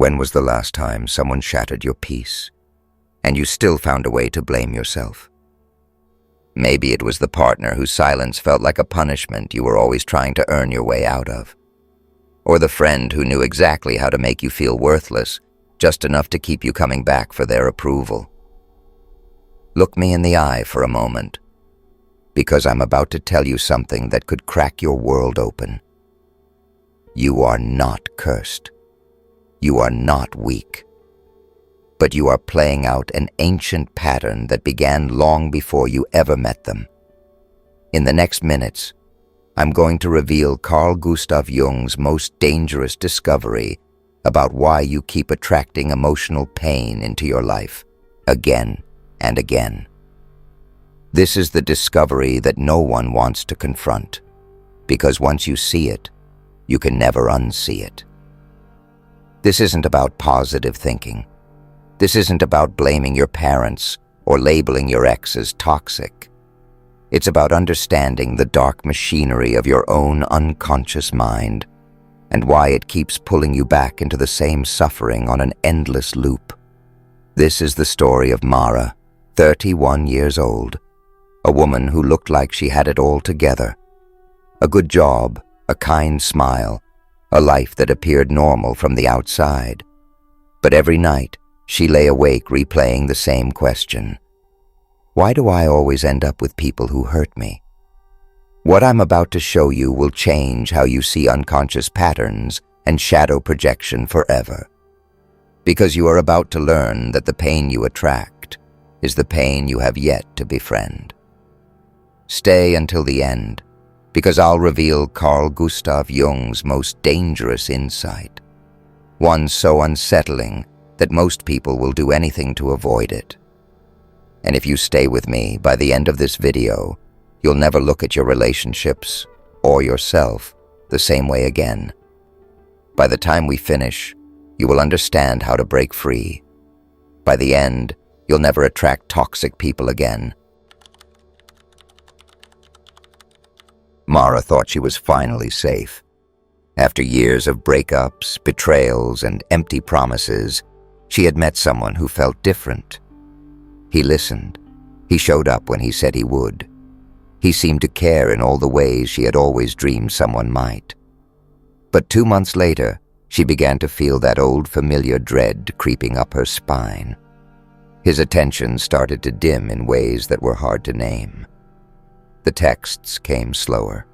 When was the last time someone shattered your peace, and you still found a way to blame yourself? Maybe it was the partner whose silence felt like a punishment you were always trying to earn your way out of. Or the friend who knew exactly how to make you feel worthless, just enough to keep you coming back for their approval. Look me in the eye for a moment, because I'm about to tell you something that could crack your world open. You are not cursed. You are not weak. But you are playing out an ancient pattern that began long before you ever met them. In the next minutes, I'm going to reveal Carl Gustav Jung's most dangerous discovery about why you keep attracting emotional pain into your life again and again. This is the discovery that no one wants to confront, because once you see it, you can never unsee it. This isn't about positive thinking. This isn't about blaming your parents or labeling your ex as toxic. It's about understanding the dark machinery of your own unconscious mind and why it keeps pulling you back into the same suffering on an endless loop. This is the story of Mara, 31 years old, a woman who looked like she had it all together. A good job, a kind smile, a life that appeared normal from the outside. But every night, she lay awake replaying the same question. Why do I always end up with people who hurt me? What I'm about to show you will change how you see unconscious patterns and shadow projection forever. Because you are about to learn that the pain you attract is the pain you have yet to befriend. Stay until the end, because I'll reveal Carl Gustav Jung's most dangerous insight, one so unsettling that most people will do anything to avoid it. And if you stay with me, by the end of this video, you'll never look at your relationships or yourself the same way again. By the time we finish, you will understand how to break free. By the end, you'll never attract toxic people again. Mara thought she was finally safe. After years of breakups, betrayals, and empty promises, she had met someone who felt different. He listened. He showed up when he said he would. He seemed to care in all the ways she had always dreamed someone might. But 2 months later, she began to feel that old familiar dread creeping up her spine. His attention started to dim in ways that were hard to name. The texts came slower.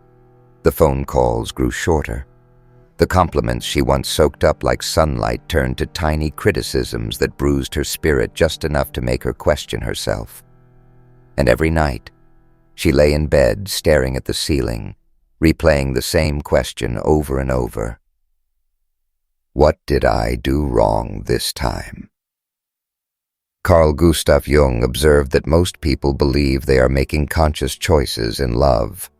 The phone calls grew shorter. The compliments she once soaked up like sunlight turned to tiny criticisms that bruised her spirit just enough to make her question herself. And every night, she lay in bed staring at the ceiling, replaying the same question over and over. What did I do wrong this time? Carl Gustav Jung observed that most people believe they are making conscious choices in love.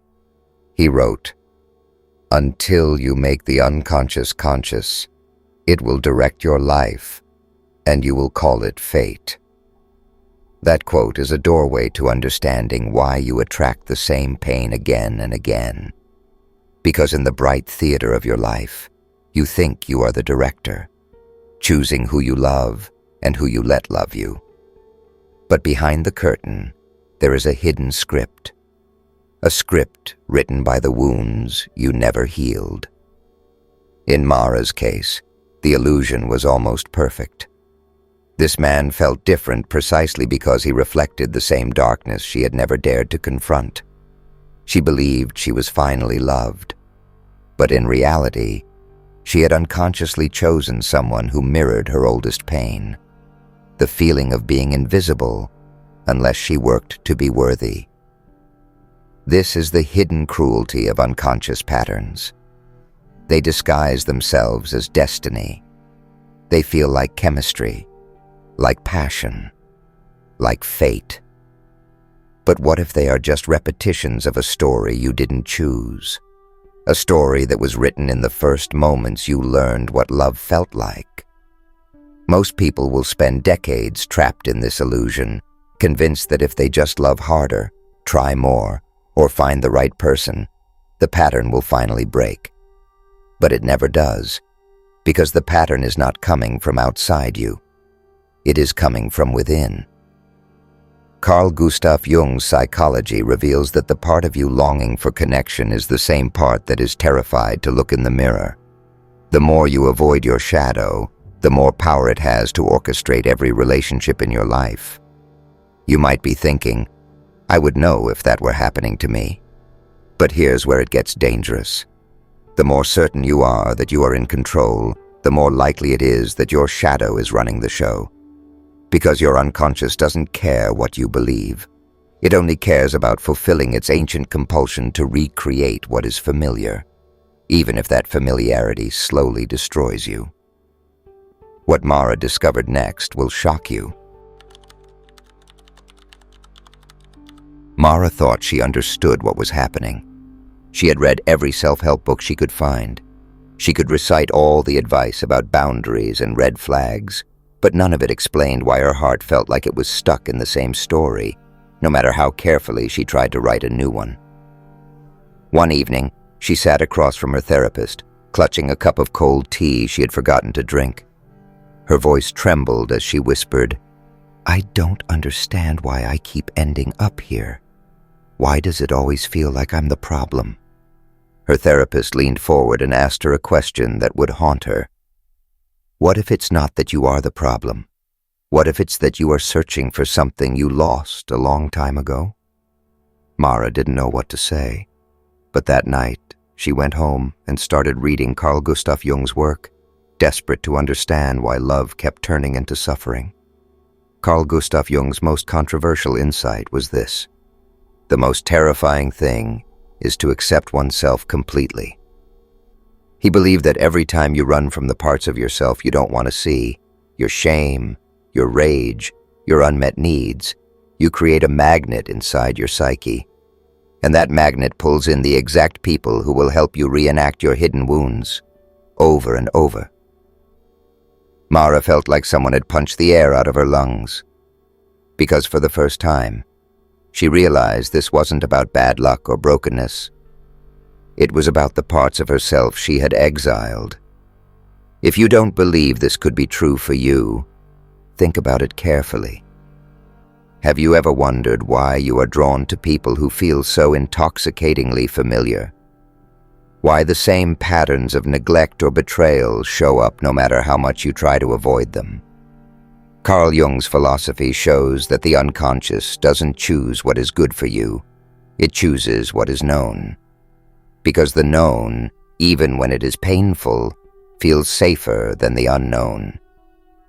He wrote, "Until you make the unconscious conscious, it will direct your life, and you will call it fate." That quote is a doorway to understanding why you attract the same pain again and again. Because in the bright theater of your life, you think you are the director, choosing who you love and who you let love you. But behind the curtain, there is a hidden script. A script written by the wounds you never healed. In Mara's case, the illusion was almost perfect. This man felt different precisely because he reflected the same darkness she had never dared to confront. She believed she was finally loved, but in reality, she had unconsciously chosen someone who mirrored her oldest pain, the feeling of being invisible unless she worked to be worthy. This is the hidden cruelty of unconscious patterns. They disguise themselves as destiny. They feel like chemistry, like passion, like fate. But what if they are just repetitions of a story you didn't choose? A story that was written in the first moments you learned what love felt like. Most people will spend decades trapped in this illusion, convinced that if they just love harder, try more, or find the right person, the pattern will finally break. But it never does, because the pattern is not coming from outside you. It is coming from within. Carl Gustav Jung's psychology reveals that the part of you longing for connection is the same part that is terrified to look in the mirror. The more you avoid your shadow, the more power it has to orchestrate every relationship in your life. You might be thinking, I would know if that were happening to me. But here's where it gets dangerous. The more certain you are that you are in control, the more likely it is that your shadow is running the show. Because your unconscious doesn't care what you believe. It only cares about fulfilling its ancient compulsion to recreate what is familiar, even if that familiarity slowly destroys you. What Mara discovered next will shock you. Mara thought she understood what was happening. She had read every self-help book she could find. She could recite all the advice about boundaries and red flags, but none of it explained why her heart felt like it was stuck in the same story, no matter how carefully she tried to write a new one. One evening, she sat across from her therapist, clutching a cup of cold tea she had forgotten to drink. Her voice trembled as she whispered, "I don't understand why I keep ending up here. Why does it always feel like I'm the problem?" Her therapist leaned forward and asked her a question that would haunt her. What if it's not that you are the problem? What if it's that you are searching for something you lost a long time ago? Mara didn't know what to say, but that night she went home and started reading Carl Gustav Jung's work, desperate to understand why love kept turning into suffering. Carl Gustav Jung's most controversial insight was this: the most terrifying thing is to accept oneself completely. He believed that every time you run from the parts of yourself you don't want to see, your shame, your rage, your unmet needs, you create a magnet inside your psyche. And that magnet pulls in the exact people who will help you reenact your hidden wounds, over and over. Mara felt like someone had punched the air out of her lungs. Because for the first time, she realized this wasn't about bad luck or brokenness. It was about the parts of herself she had exiled. If you don't believe this could be true for you, think about it carefully. Have you ever wondered why you are drawn to people who feel so intoxicatingly familiar? Why the same patterns of neglect or betrayal show up no matter how much you try to avoid them? Carl Jung's philosophy shows that the unconscious doesn't choose what is good for you. It chooses what is known. Because the known, even when it is painful, feels safer than the unknown.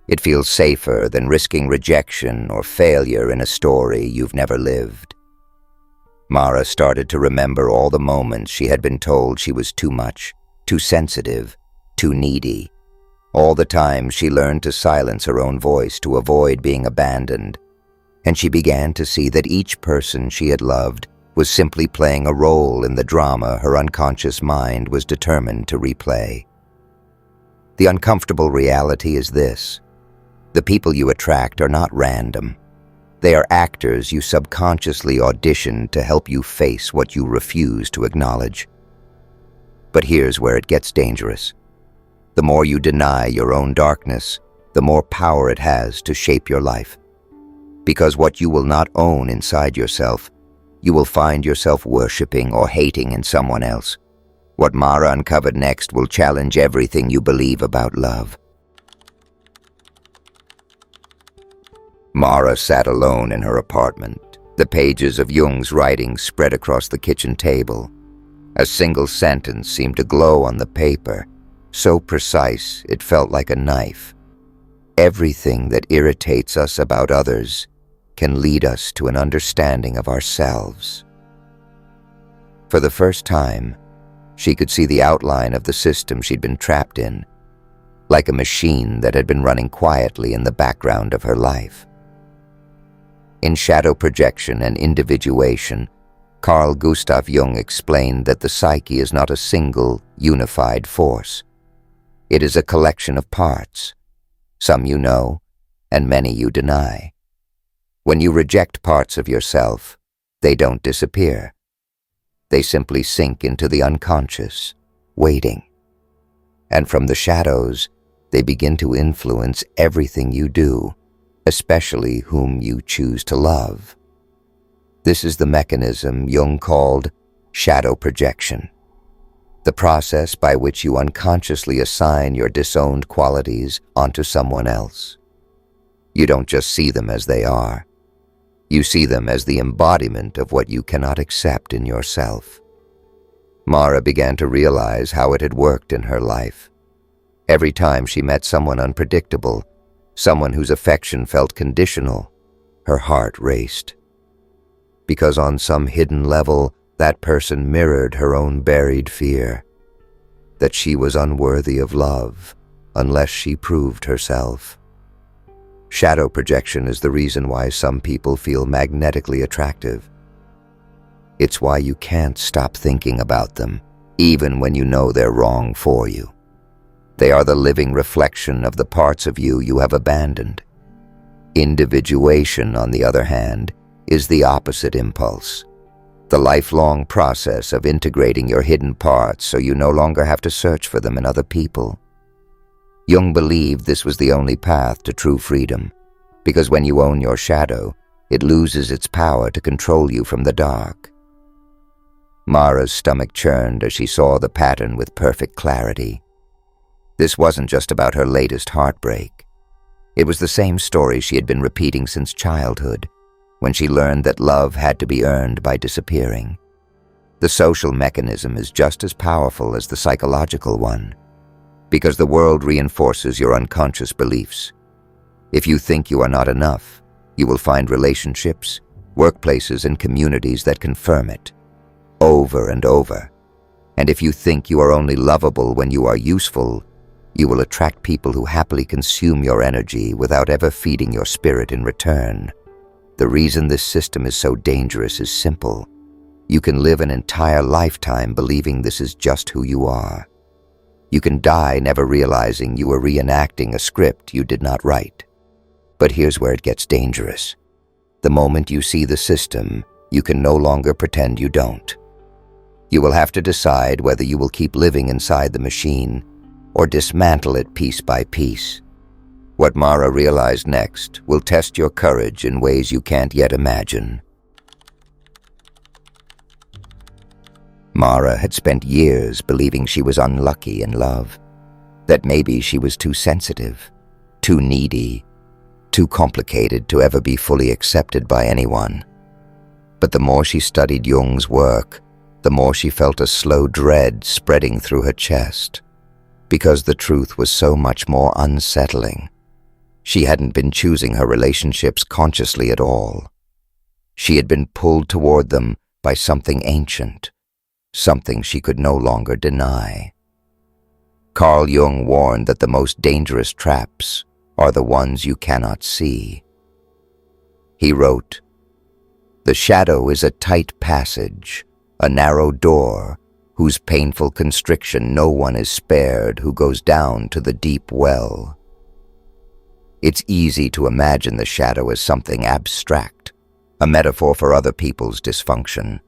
It feels safer than risking rejection or failure in a story you've never lived. Mara started to remember all the moments she had been told she was too much, too sensitive, too needy. All the time she learned to silence her own voice to avoid being abandoned. And she began to see that each person she had loved was simply playing a role in the drama her unconscious mind was determined to replay. The uncomfortable reality is this: the people you attract are not random. They are actors you subconsciously auditioned to help you face what you refuse to acknowledge. But here's where it gets dangerous. The more you deny your own darkness, the more power it has to shape your life. Because what you will not own inside yourself, you will find yourself worshipping or hating in someone else. What Mara uncovered next will challenge everything you believe about love. Mara sat alone in her apartment, the pages of Jung's writing spread across the kitchen table. A single sentence seemed to glow on the paper, so precise it felt like a knife. Everything that irritates us about others can lead us to an understanding of ourselves. For the first time, she could see the outline of the system she'd been trapped in, like a machine that had been running quietly in the background of her life. In Shadow Projection and Individuation, Carl Gustav Jung explained that the psyche is not a single, unified force. It is a collection of parts. Some you know, and many you deny. When you reject parts of yourself, they don't disappear. They simply sink into the unconscious, waiting. And from the shadows, they begin to influence everything you do, especially whom you choose to love. This is the mechanism Jung called shadow projection, the process by which you unconsciously assign your disowned qualities onto someone else. You don't just see them as they are. You see them as the embodiment of what you cannot accept in yourself. Mara began to realize how it had worked in her life. Every time she met someone unpredictable, someone whose affection felt conditional, her heart raced. Because on some hidden level, that person mirrored her own buried fear, that she was unworthy of love unless she proved herself. Shadow projection is the reason why some people feel magnetically attractive. It's why you can't stop thinking about them, even when you know they're wrong for you. They are the living reflection of the parts of you you have abandoned. Individuation, on the other hand, is the opposite impulse, the lifelong process of integrating your hidden parts so you no longer have to search for them in other people. Jung believed this was the only path to true freedom, because when you own your shadow, it loses its power to control you from the dark. Mara's stomach churned as she saw the pattern with perfect clarity. This wasn't just about her latest heartbreak. It was the same story she had been repeating since childhood, when she learned that love had to be earned by disappearing. The social mechanism is just as powerful as the psychological one, because the world reinforces your unconscious beliefs. If you think you are not enough, you will find relationships, workplaces, and communities that confirm it, over and over. And if you think you are only lovable when you are useful, you will attract people who happily consume your energy without ever feeding your spirit in return. The reason this system is so dangerous is simple. You can live an entire lifetime believing this is just who you are. You can die never realizing you were reenacting a script you did not write. But here's where it gets dangerous. The moment you see the system, you can no longer pretend you don't. You will have to decide whether you will keep living inside the machine or dismantle it piece by piece. What Mara realized next will test your courage in ways you can't yet imagine. Mara had spent years believing she was unlucky in love, that maybe she was too sensitive, too needy, too complicated to ever be fully accepted by anyone. But the more she studied Jung's work, the more she felt a slow dread spreading through her chest, because the truth was so much more unsettling. She hadn't been choosing her relationships consciously at all. She had been pulled toward them by something ancient, something she could no longer deny. Carl Jung warned that the most dangerous traps are the ones you cannot see. He wrote, "The shadow is a tight passage, a narrow door, whose painful constriction no one is spared who goes down to the deep well." It's easy to imagine the shadow as something abstract, a metaphor for other people's dysfunction.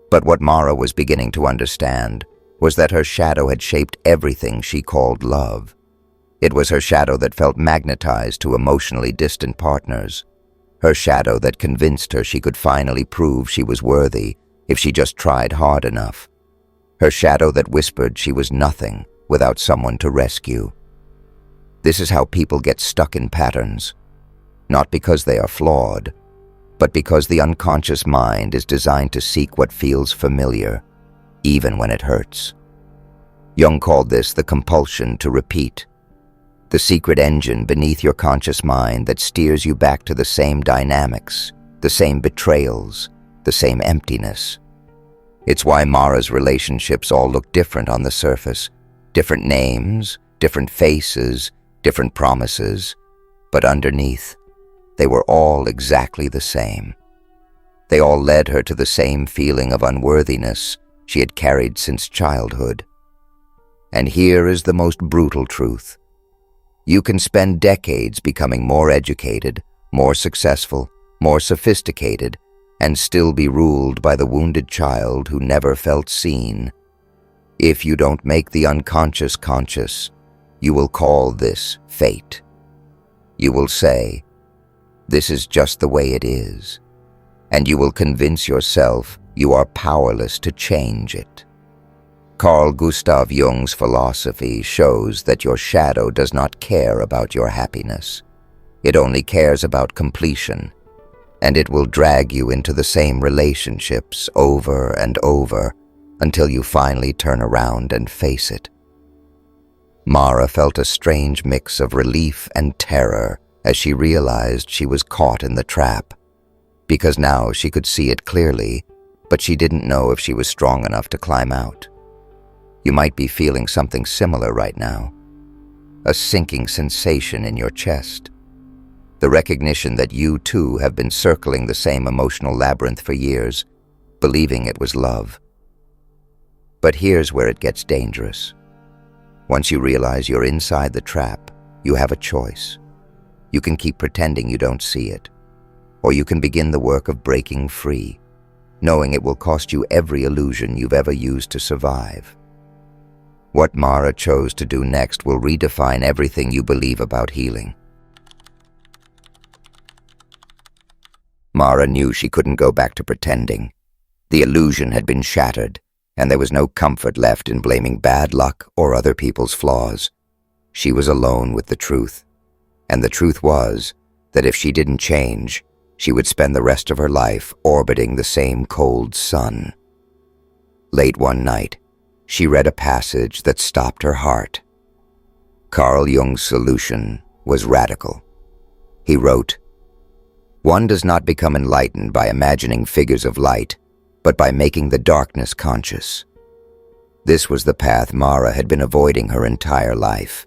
But what Mara was beginning to understand was that her shadow had shaped everything she called love. It was her shadow that felt magnetized to emotionally distant partners, her shadow that convinced her she could finally prove she was worthy if she just tried hard enough, her shadow that whispered she was nothing without someone to rescue. This is how people get stuck in patterns, not because they are flawed, but because the unconscious mind is designed to seek what feels familiar, even when it hurts. Jung called this the compulsion to repeat, the secret engine beneath your conscious mind that steers you back to the same dynamics, the same betrayals, the same emptiness. It's why Mara's relationships all look different on the surface, different names, different faces, different promises, but underneath, they were all exactly the same. They all led her to the same feeling of unworthiness she had carried since childhood. And here is the most brutal truth. You can spend decades becoming more educated, more successful, more sophisticated, and still be ruled by the wounded child who never felt seen. If you don't make the unconscious conscious, you will call this fate. You will say, "This is just the way it is," and you will convince yourself you are powerless to change it. Carl Gustav Jung's philosophy shows that your shadow does not care about your happiness. It only cares about completion, and it will drag you into the same relationships over and over until you finally turn around and face it. Mara felt a strange mix of relief and terror as she realized she was caught in the trap, because now she could see it clearly, but she didn't know if she was strong enough to climb out. You might be feeling something similar right now, a sinking sensation in your chest, the recognition that you too have been circling the same emotional labyrinth for years, believing it was love. But here's where it gets dangerous. Once you realize you're inside the trap, you have a choice. You can keep pretending you don't see it, or you can begin the work of breaking free, knowing it will cost you every illusion you've ever used to survive. What Mara chose to do next will redefine everything you believe about healing. Mara knew she couldn't go back to pretending. The illusion had been shattered, and there was no comfort left in blaming bad luck or other people's flaws. She was alone with the truth, and the truth was that if she didn't change, she would spend the rest of her life orbiting the same cold sun. Late one night, she read a passage that stopped her heart. Carl Jung's solution was radical. He wrote, "One does not become enlightened by imagining figures of light, but by making the darkness conscious." This was the path Mara had been avoiding her entire life.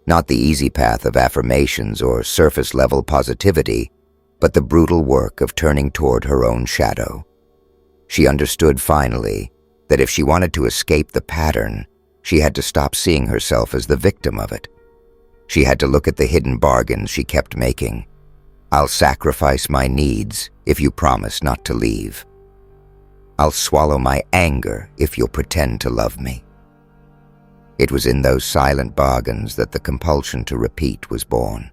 Not the easy path of affirmations or surface-level positivity, but the brutal work of turning toward her own shadow. She understood finally that if she wanted to escape the pattern, she had to stop seeing herself as the victim of it. She had to look at the hidden bargains she kept making. "I'll sacrifice my needs if you promise not to leave. I'll swallow my anger if you'll pretend to love me." It was in those silent bargains that the compulsion to repeat was born.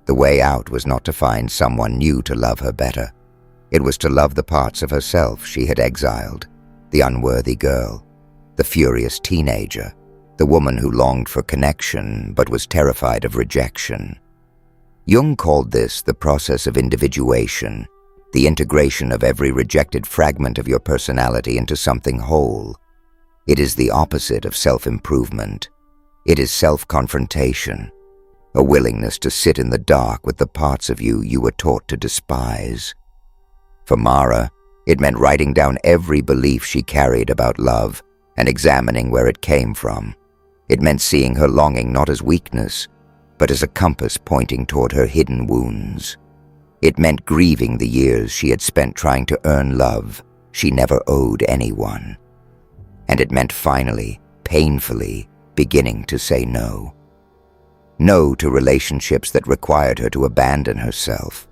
The way out was not to find someone new to love her better. It was to love the parts of herself she had exiled, the unworthy girl, the furious teenager, the woman who longed for connection but was terrified of rejection. Jung called this the process of individuation, the integration of every rejected fragment of your personality into something whole. It is the opposite of self-improvement. It is self-confrontation, a willingness to sit in the dark with the parts of you were taught to despise. For Mara, it meant writing down every belief she carried about love and examining where it came from. It meant seeing her longing not as weakness, but as a compass pointing toward her hidden wounds. It meant grieving the years she had spent trying to earn love she never owed anyone. And it meant finally, painfully, beginning to say no. No to relationships that required her to abandon herself.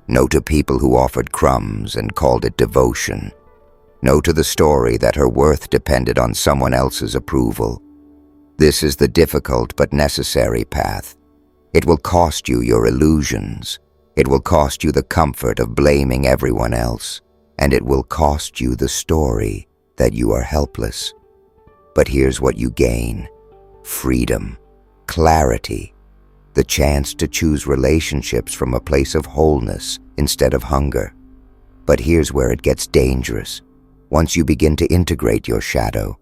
No to people who offered crumbs and called it devotion. No to the story that her worth depended on someone else's approval. This is the difficult but necessary path. It will cost you your illusions. It will cost you the comfort of blaming everyone else. And it will cost you the story that you are helpless. But here's what you gain: freedom, clarity, the chance to choose relationships from a place of wholeness instead of hunger. But here's where it gets dangerous. Once you begin to integrate your shadow,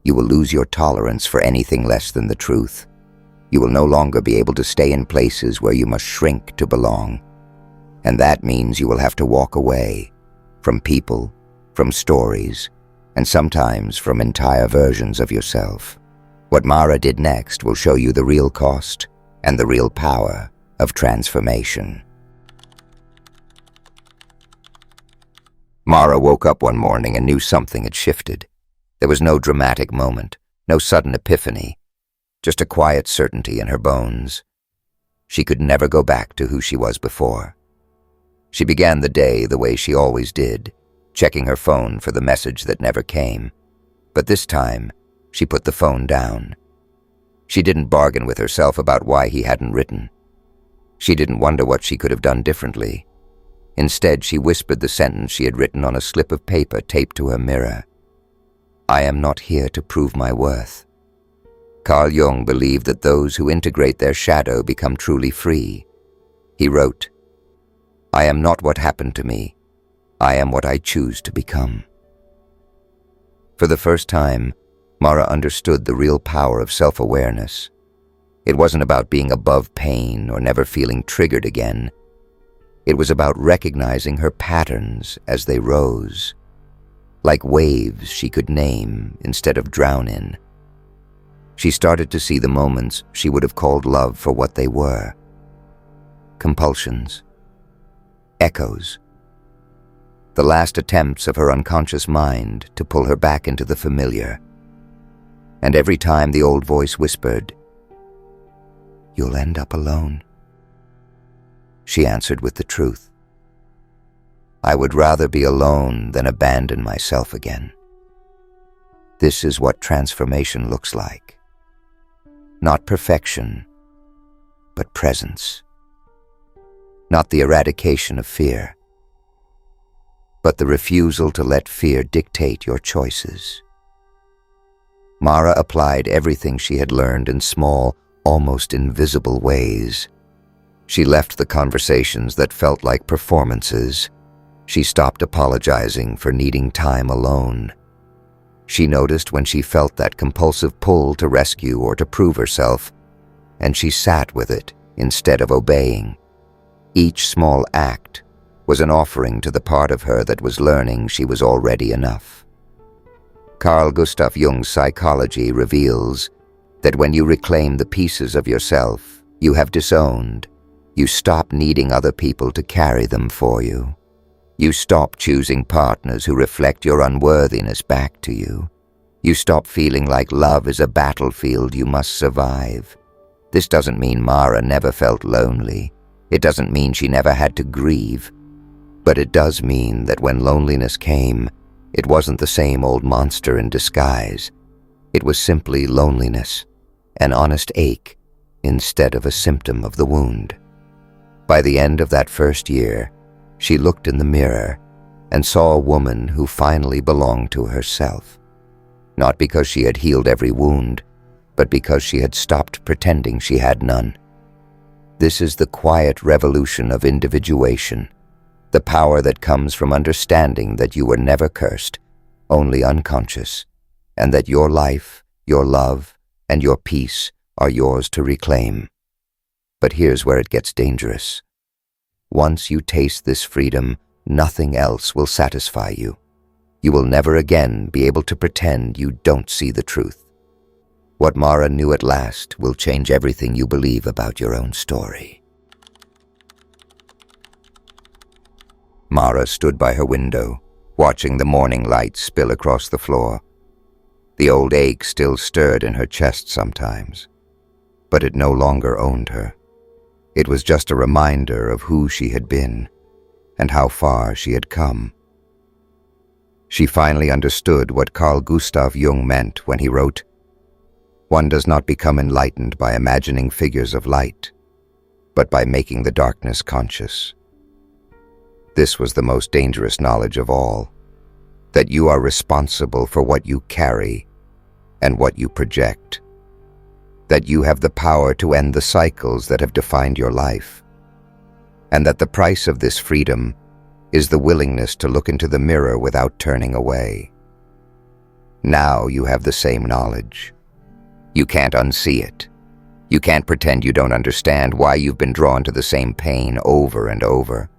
you will lose your tolerance for anything less than the truth. You will no longer be able to stay in places where you must shrink to belong. And that means you will have to walk away from people, from stories, and sometimes from entire versions of yourself. What Mara did next will show you the real cost and the real power of transformation. Mara woke up one morning and knew something had shifted. There was no dramatic moment, no sudden epiphany, just a quiet certainty in her bones. She could never go back to who she was before. She began the day the way she always did, checking her phone for the message that never came. But this time, She put the phone down. She didn't bargain with herself about why he hadn't written. She didn't wonder what she could have done differently. Instead, she whispered the sentence she had written on a slip of paper taped to her mirror. "I am not here to prove my worth." Carl Jung believed that those who integrate their shadow become truly free. He wrote, "I am not what happened to me. I am what I choose to become." For the first time, Mara understood the real power of self-awareness. It wasn't about being above pain or never feeling triggered again. It was about recognizing her patterns as they rose, like waves she could name instead of drown in. She started to see the moments she would have called love for what they were: compulsions, echoes, the last attempts of her unconscious mind to pull her back into the familiar. And every time the old voice whispered, "You'll end up alone," she answered with the truth. "I would rather be alone than abandon myself again." This is what transformation looks like. Not perfection, but presence. Not the eradication of fear, but the refusal to let fear dictate your choices. Mara applied everything she had learned in small, almost invisible ways. She left the conversations that felt like performances. She stopped apologizing for needing time alone. She noticed when she felt that compulsive pull to rescue or to prove herself, and she sat with it instead of obeying. Each small act was an offering to the part of her that was learning she was already enough. Carl Gustav Jung's psychology reveals that when you reclaim the pieces of yourself you have disowned, you stop needing other people to carry them for you. You stop choosing partners who reflect your unworthiness back to you. You stop feeling like love is a battlefield you must survive. This doesn't mean Mara never felt lonely. It doesn't mean she never had to grieve. But it does mean that when loneliness came, it wasn't the same old monster in disguise. It was simply loneliness, an honest ache, instead of a symptom of the wound. By the end of that first year, she looked in the mirror and saw a woman who finally belonged to herself. Not because she had healed every wound, but because she had stopped pretending she had none. This is the quiet revolution of individuation, the power that comes from understanding that you were never cursed, only unconscious, and that your life, your love, and your peace are yours to reclaim. But here's where it gets dangerous. Once you taste this freedom, nothing else will satisfy you. You will never again be able to pretend you don't see the truth. What Mara knew at last will change everything you believe about your own story. Mara stood by her window, watching the morning light spill across the floor. The old ache still stirred in her chest sometimes, but it no longer owned her. It was just a reminder of who she had been and how far she had come. She finally understood what Carl Gustav Jung meant when he wrote, "One does not become enlightened by imagining figures of light, but by making the darkness conscious." This was the most dangerous knowledge of all, that you are responsible for what you carry and what you project, that you have the power to end the cycles that have defined your life, and that the price of this freedom is the willingness to look into the mirror without turning away. Now you have the same knowledge. You can't unsee it. You can't pretend you don't understand why you've been drawn to the same pain over and over.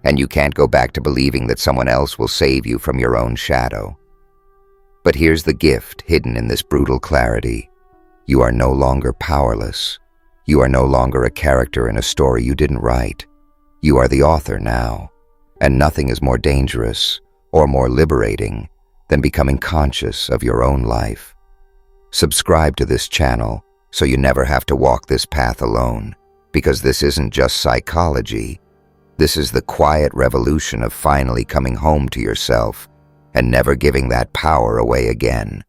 And you can't go back to believing that someone else will save you from your own shadow. But here's the gift hidden in this brutal clarity. You are no longer powerless. You are no longer a character in a story you didn't write. You are the author now, and nothing is more dangerous or more liberating than becoming conscious of your own life. Subscribe to this channel so you never have to walk this path alone, because this isn't just psychology. This is the quiet revolution of finally coming home to yourself and never giving that power away again.